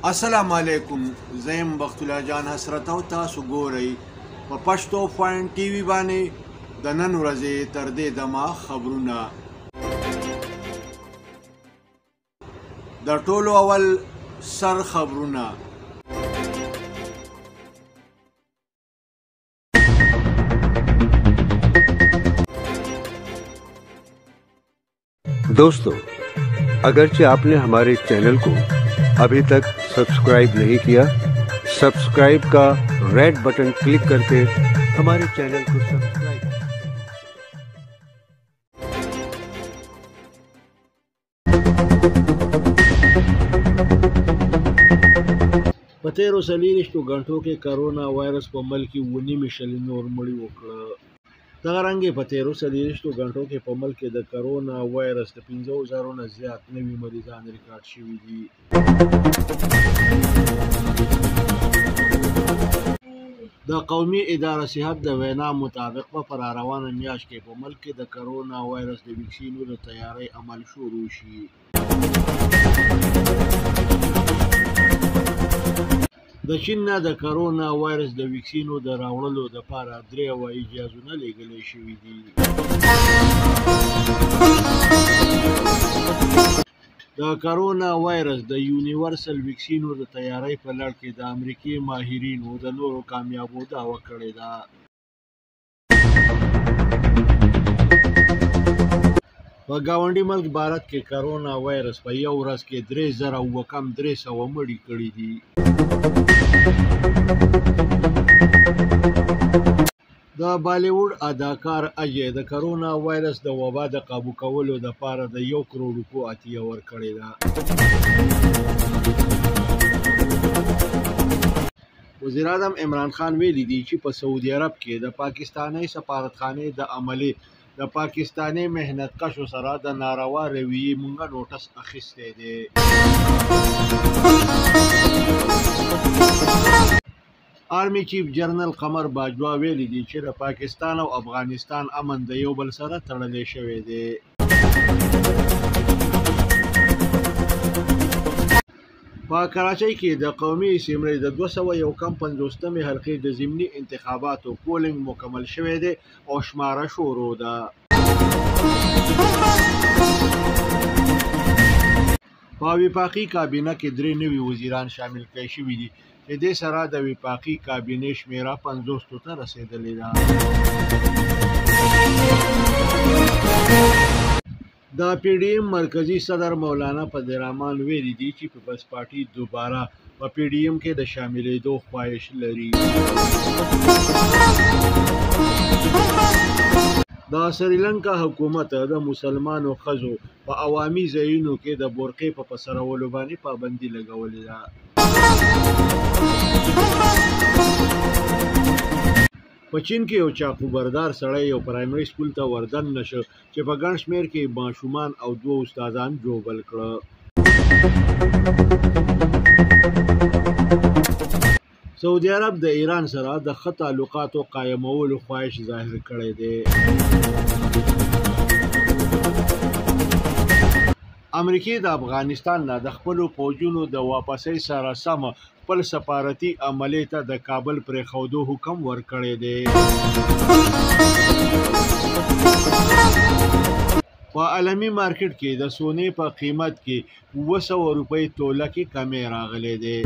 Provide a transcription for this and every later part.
अस्सलामु अलैकुम ज़ैम बख्तुल्लाह जान हसरत او تاسو ګورئ په پښتو پوینټ ټي وي باندې د نن ورځې تر دې دمه خبرونه. د ټولو اول سر خبرونه. दोस्तों, अगरचे आपने हमारे चैनल को अभी तक सब्सक्राइब नहीं किया, सब्सक्राइब का रेड बटन क्लिक करके हमारे चैनल को सब्सक्राइब. په تیرو 40 غنټو کې کرونا وایرس په ملک کې 19 شل نور مړي وکړه. دغه رنګې په تیرو 40 غنټو کې په ملک کې د کرونا وایرس د 50,000 نه زیات نوي مریضان ریکارډ شوي دي. د قومي اداره صحت د وینا مطابق په راروانه میاشت کې په ملک کې د کرونا وایرس د ویکسینو د تیاری عمل شروع شي. د چین نه د کرونا وایرس د ویکسینو د راوړلو لپاره 3 هوایي جهازونه لیږل شوي دي. د کرونا وایرس د یونیورسل ویکسینو د تیاری په لړ کې د امریکای ماهرینو د نورو کامیابو دعوه کړې ده. په ګاونډي ملک بھارت کې کرونا وایرس په یو ورځ کې 3,300 مړي کړي دي. د بالیوډ اداکار اجے د کرونا وایرس د وبا د قابو کولو لپاره د 1 کروڑ روپیو عطیه ورکړې ده. وزیر اعظم عمران خان ویلي دي چې په سعودي عرب کې د پاکستاني سفارتخانې د عملې د پاکستاني مهنتکشو سره د ناروا رویې مونږ نوټس اخیستی دی. آرمی چیف جنرال قمر باجوا ویلي دي چې د پاکستان او افغانستان امن د یو بل سره تړلی شوی دی. په کراچۍ کې د قومي اسمبلۍ د 251 حلقې د ضمني انتخاباتو پولینګ مکمل شوی دی او شماره شروع ده. په وفاقي کابینه کې 3 نوي وزیران شامل کړي شوي دي چې دې سره د وفاقي کابینې شمیره 50 ته رسیدلې ده. د پی ډی ایم مرکزی صدر مولانا فضل الرحمن ویلي دي چې پیپلز پارټي دوباره په پی ډی ایم کې د شاملېدو خواهش لري. د سریلانکا حکومت د مسلمانو ښځو په عوامي ځایونو کې د بورقې په پسرولو باندې پابندي لګولې ده. په چین کې یو چاقو بردار سړی یو پرایمري سکول ته وردن نشو چې په ګڼ شمېر کې ماشومان او 2 استادان جوبل کړه. سعودي عرب د ایران سره د ښه تعلقاتو قایمولو خواهش ظاهر کړی دی. امریکای د افغانستان نه د خپلو فوجونو د واپسۍ سره سم خپل سفارتي عملې ته د کابل پرېښودو حکم ورکړی دی. په عالمي مارکیټ کې د سونې په قیمت کې 200 روپۍ توله کې کمی راغلی دی.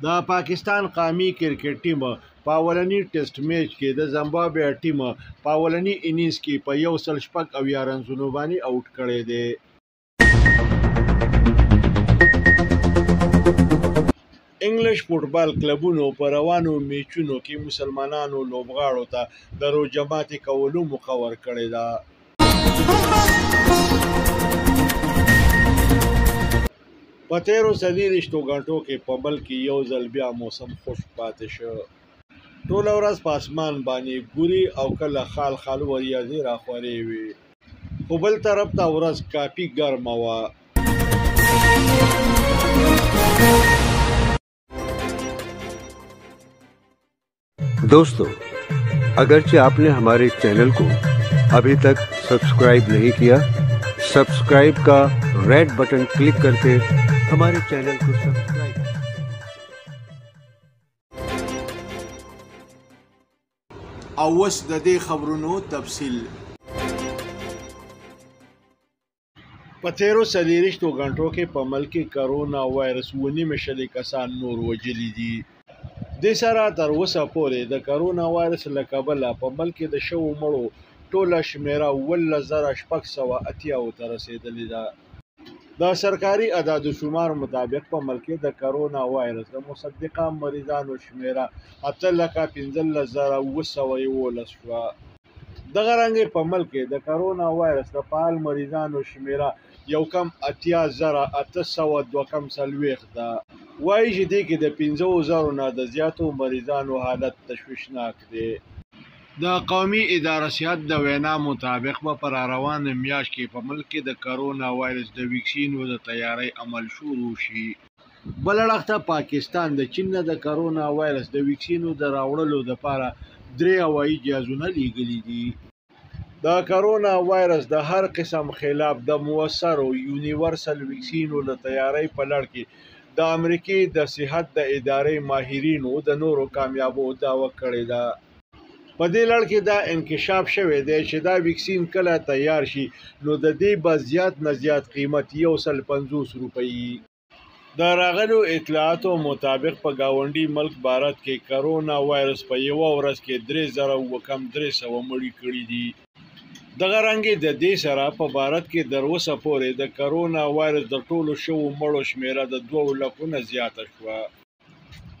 د پاکستان قومي کرکټ ټیم په اولني ټیسټ میچ کې د زمبابوې ټیم په اولني انینګز کې په 106 رنزونو باندې آوټ کړی دی. انګلیش فوټبال کلبونو په روانو میچونو کې مسلمانانو لوبغاړو ته د روژه ماتي کولو موقع ورکړې ده. په تیرو 40 غنټو کې په ملک کې یو ځل بیا موسم خوش پاتې شو. ټوله ورځ په اسمان باندې ګوري او کله خال خال وریاځې راخورې وي، خو بل طرف ته ورځ کافي ګرمه وه. दोस्तों, अगरचे आपने हमारे चैनल को अभी तक सब्सक्राइब नहीं किया, सब्सक्राइब का रेड बटन क्लिक करके हमारे चैनल को सब्सक्राइब करें। اوس د دې خبرونو تفصیل په تیرو 40 غنټو کې په ملک کې کرونا وایرس 19 کسان نور وجلی دي. د سره تر اوسه پورې د کرونا وایرس له کبله په ملک کې د شوو مړو ټوله شمیره 11680 ته رسیدلې ده. د سرکاري اعداد و شمار مطابق په ملک کې د کرونا وایرس د مصدقه مریضانو شمیره 8,15,211 شوه. دغه رنګې په ملک کې د کرونا وایرس د فعال مریضانو شمیره یو کم 80,802 ده. وایي چې دې کې د 50,000 نه د زیاتو مریضانو حالت تشویشناک دی. د قومي اداره صحت د وینا مطابق به پر روانه میاشت کې په ملک کې د کرونا وایرس د ویکسینو د تیاری عمل شروع شي. بل اړخ ته پاکستان د چین نه د کرونا وایرس د ویکسینو د راوړلو لپاره 3 هوایي جهازونه لیږلي دي. د کرونا وایرس د هر قسم خلاف د مؤثرو یونیورسل ویکسینو د تیاری په لړ کې د امریکې د صحت د ادارې ماهرینو د نورو کامیابو دعوه کړې ده. په دې لړ کې دا انکشاف شوی دی چې دا ویکسین کله تیار شي نو د دې به زیات نه زیات قیمت 150 روپۍ. د راغلو اطلاعاتو مطابق په گاونډي ملک بھارت کې کرونا وایرس په یو ورځ کې 3,300 مړي کړي دي. دغه رنګې د دې سره په بھارت کې تر اوسه پورې د کرونا وایرس د ټولو شوو مړو شمیره د 2 لکو نه زیاته شوه.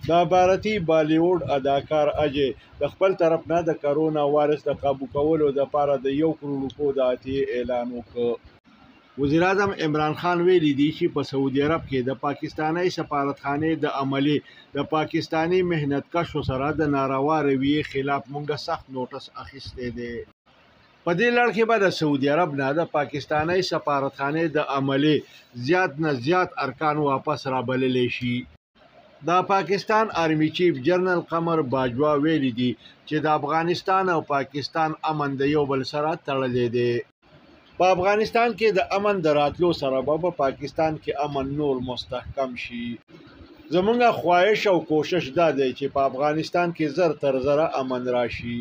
د بھارتي بالیوډ اداکار اجے د خپل طرف نه د کرونا وایرس د قابو کولو لپاره د 1 کروڑ روپو د عطیې اعلان وکړ. وزیر اعظم عمران خان ویلي دي چې په سعودي عرب کې د پاکستاني سفارتخانې د عملې د پاکستاني مهنتکشو سره د ناروا رویې خلاف مونږ سخت نوټس اخیستی دی. په دې لړ کې به د سعودي عرب نه د پاکستاني سفارتخانې د عملې زیات نه زیات ارکان واپس رابللی شي. د پاکستان آرمی چیف جنرال قمر باجوا ویلي دي چې د افغانستان او پاکستان امن د یو بل سره تړلی دی. په افغانستان کې د امن د راتلو سره به په پاکستان کې امن نور مستحکم شي. زمونږ خواهش او کوشش دا دی چې په افغانستان کې زر تر زره امن راشي.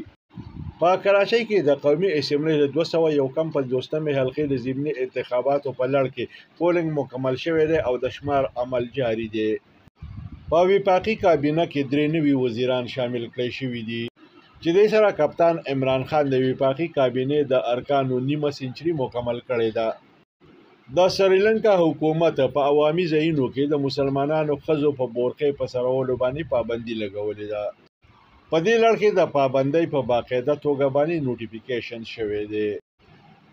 په کراچۍ کې د قومي اسمبلۍ د 251 حلقې د ضمني انتخاباتو په لړ کې پولنګ مکمل شوی دی او د شمار عمل جاری دی. په وفاقي کابینه کې 3 نوي وزیران شامل کړي شوي دي چې د سره کپتان عمران خان د وفاقي کابینې د ارکانو نیمه سنچري مکمل کړې ده. د سریلانکا حکومت په عوامي ځایونو کې د مسلمانانو ښځو په بورقې په سرولو باندې پابندي لګولې ده. په دې لړ کې د پابندۍ په باقاعده توګه باندې نوټیفیکیشن شوی دی.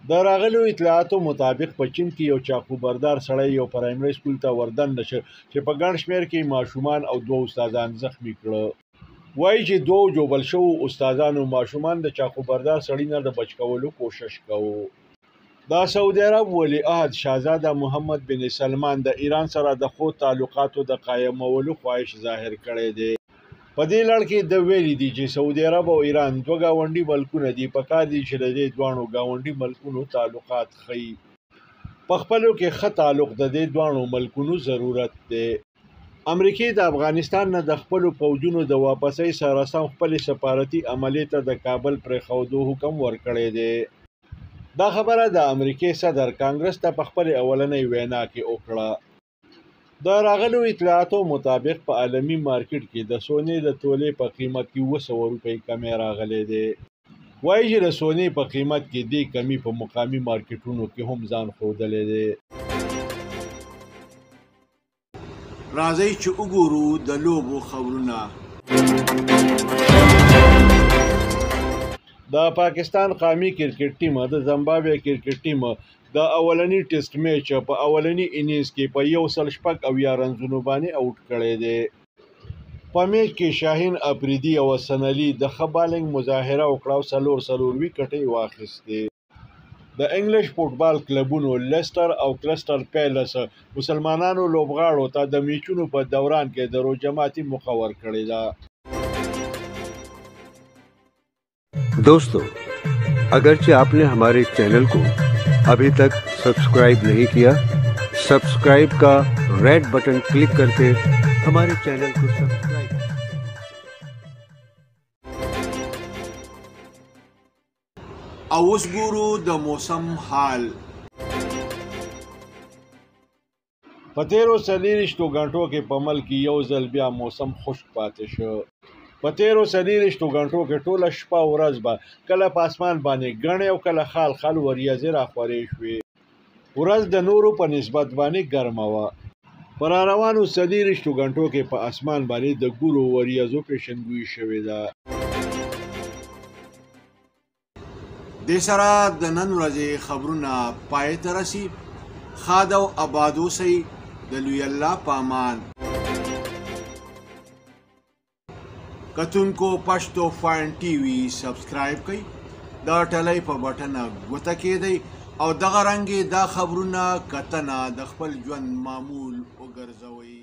د راغلو اطلاعاتو مطابق په چین کې یو چاقو بردار سړی یو پرایمري سکول ته وردن نشه چې په ګڼ شمېر کې ماشومان او 2 استادان زخمی کړه. وایي چې 2 جوبل شوو استادانو ماشومان د چاقو بردار سړي نه د بچ کولو کوشش کوو. د سعودي عرب ولی عهد شاهزاده محمد بن سلمان د ایران سره د ښو تعلقاتو د قایمولو خواهش ظاهر کړی دی. په دې لړ کې د ویلي دي چې سعودي عرب او ایران 2 گاونډي ملکونه دي. پکار دي چې د دې دوانو گاونډي ملکونو تعلقات ښیي. په خپلو کې ښه تعلق د دې دوانو ملکونو ضرورت دی. امریکې د افغانستان نه د خپلو پوځونو د واپسۍ سره سم خپلې سفارتي عملې ته د کابل پرېښودو حکم ورکړی دی. دا خبره د امریکې صدر کانګرس ته په خپلې اولنۍ وینا کې وکړه. د راغلو اطلاعاتو مطابق په عالمي مارکیټ کې د سونې د تولې په قیمت کې 200 روپۍ کمی راغلی دی. وایي چې د سونې په قیمت کې دې کمی په مقامي مارکیټونو کې هم ځان ښودلی دی. راځئ چې وګورو د لوبو خبرونه. د پاکستان قومي کرکټ ټیم د زمبابوې کرکټ ټیم د اولنی ټیسټ میچ په اولنی انینګز کې په 106 رنزونو باندې آوټ کړی دی. په میچ کې شاهین افریدي او سنلي د ښه بالنګ مظاهره وکړه او 4 وکټې واخیستې. د انګلیش فوټبال کلبونو لیسټر او کریسټل پیلس مسلمانانو لوبغاړو ته د میچونو په دوران کې د روژه ماتي موخه ورکړې ده. दोस्तों, अगरचे आपने हमारे चैनल को अभी तक सब्सक्राइब नहीं किया, सब्सक्राइब का रेड बटन क्लिक करके हमारे चैनल को सब्सक्राइब करें। اوس ګورو د موسم حال. په تیرو 24 غنټو کې په ملک یو ځل بیا موسم خشک پاتې شو. په تیرو 24 غنټو کې ټوله شپه ورځ به کله په اسمان باندې ګڼې او کله خال خال وریځې راخورې شوې. ورځ د نورو په نسبت باندې ګرمه وه. په راروانو 24 غنټو کې په اسمان باندې د ګورو وریځو پیشنګویي شوې ده. دې سره د نن ورځې خبرونه پای ته رسي. ښاد او اباد اوسئ. د لوی الله په امان. کتونکو پښتو فاین ټي وي سبسکرایب کړئ، د ټلۍ په بټن ګوته کېدئ او دغه رنګې دا خبرونه کتنه د خپل ژوند معمول وګرځوئ.